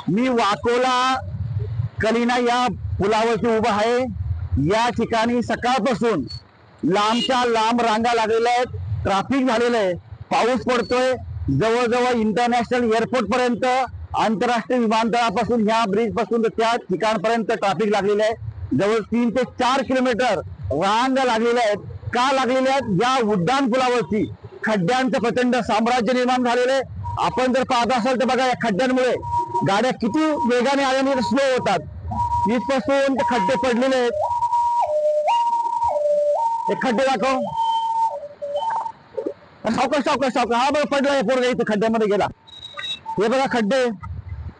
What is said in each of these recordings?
मी वाकोला कलिना या पुलावरती उभा आहे। या ठिकाणी सकाळपासून लांबच्या लांब रांगा लागलेल्या आहेत, ट्रॅफिक झालेलं आहे, पाऊस पडतोय। जवळजवळ इंटरनॅशनल एअरपोर्ट पर्यंत, आंतरराष्ट्रीय विमानतळापासून ह्या ब्रिज पासून त्या ठिकाणपर्यंत ट्रॅफिक लागलेलं आहे। जवळ 3 ते 4 किलोमीटर रांग लागलेल्या आहेत। का लागलेल्या आहेत? या उड्डाण पुलावरती खड्ड्यांचं प्रचंड साम्राज्य निर्माण झालेलं आहे। आपण जर पाहत असाल तर बघा, या खड्ड्यांमुळे गाड्या किती वेगाने आल्याने स्लो होतात। इथपासून ते खड्डे पडलेले आहेत। हे खड्डे दाखव, सावकाश सावकाश सावकाश। हा बघा पडलाय पोरगा, इथे खड्ड्यामध्ये गेला। हे बघा खड्डे,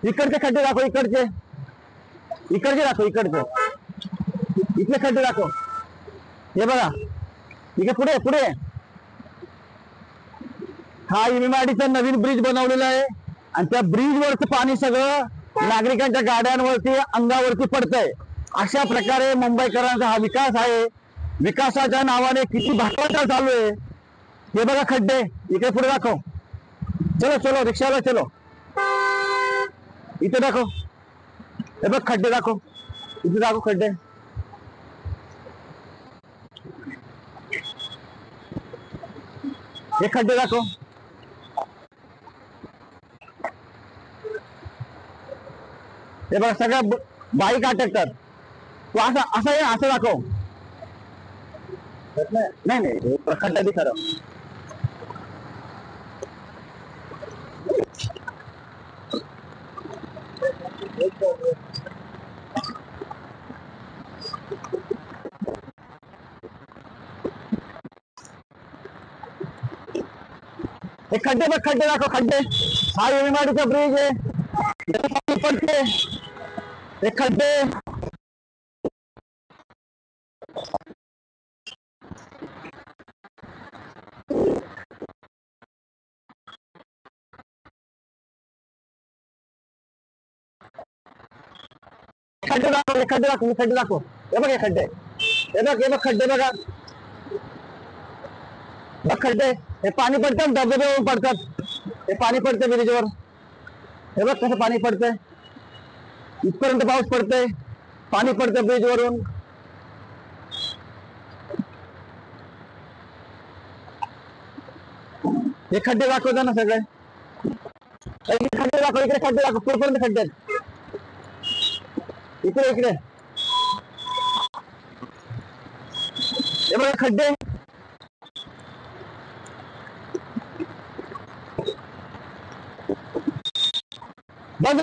इकडचे खड्डे दाखव, इकडचे दाखव, इकडचे इथले खड्डे दाखव। हे बघा इकडे पुढे पुढे, हा MMRDचा नवीन ब्रिज बनवलेला आहे आणि त्या ब्रिज वरचं पाणी सगळं नागरिकांच्या गाड्यांवरती अंगावरती पडतंय। अशा प्रकारे मुंबईकरांचा हा विकास आहे। विकासाच्या नावाने किती भ्रष्टाचार चालू आहे। हे बघा खड्डे, इकडे पुढे दाखव, चलो चलो रिक्षाला चलो, इथे दाखव। हे बघ खड्डे दाखव, इथे दाखव खड्डे। हे खड्डे दाखव, हे बघा सगळ्या बाईक अटकतात। तू असं असं आहे, असं दाखव। नाही नाही खड्डा बी खरं। हे खड्डे बघ, खड्डे दाखव खड्डे। हा MMRDचा ब्रिज आहे, पडते हे खड्डे। खड्डे दाखव, खड्डे दाखव, खड्डे दाखव। हे बघ हे खड्डे, हे बघ, हे बघ खड्डे बघा, बघ खड्डे। हे पाणी पडतात, धबधब्यावरून पडतात, हे पाणी पडतं ब्रिजवर। हे बघ कसं पाणी पडतंय, इथपर्यंत पाऊस पडतंय, पाणी पडतं ब्रिजवरून। हे खड्डे दाखवता ना सगळे, खड्डे दाखव, इकडे खड्डे दाखव, पुढपर्यंत खड्डे आहेत, इकडे इकडे। हे बघा खड्डे, बंद।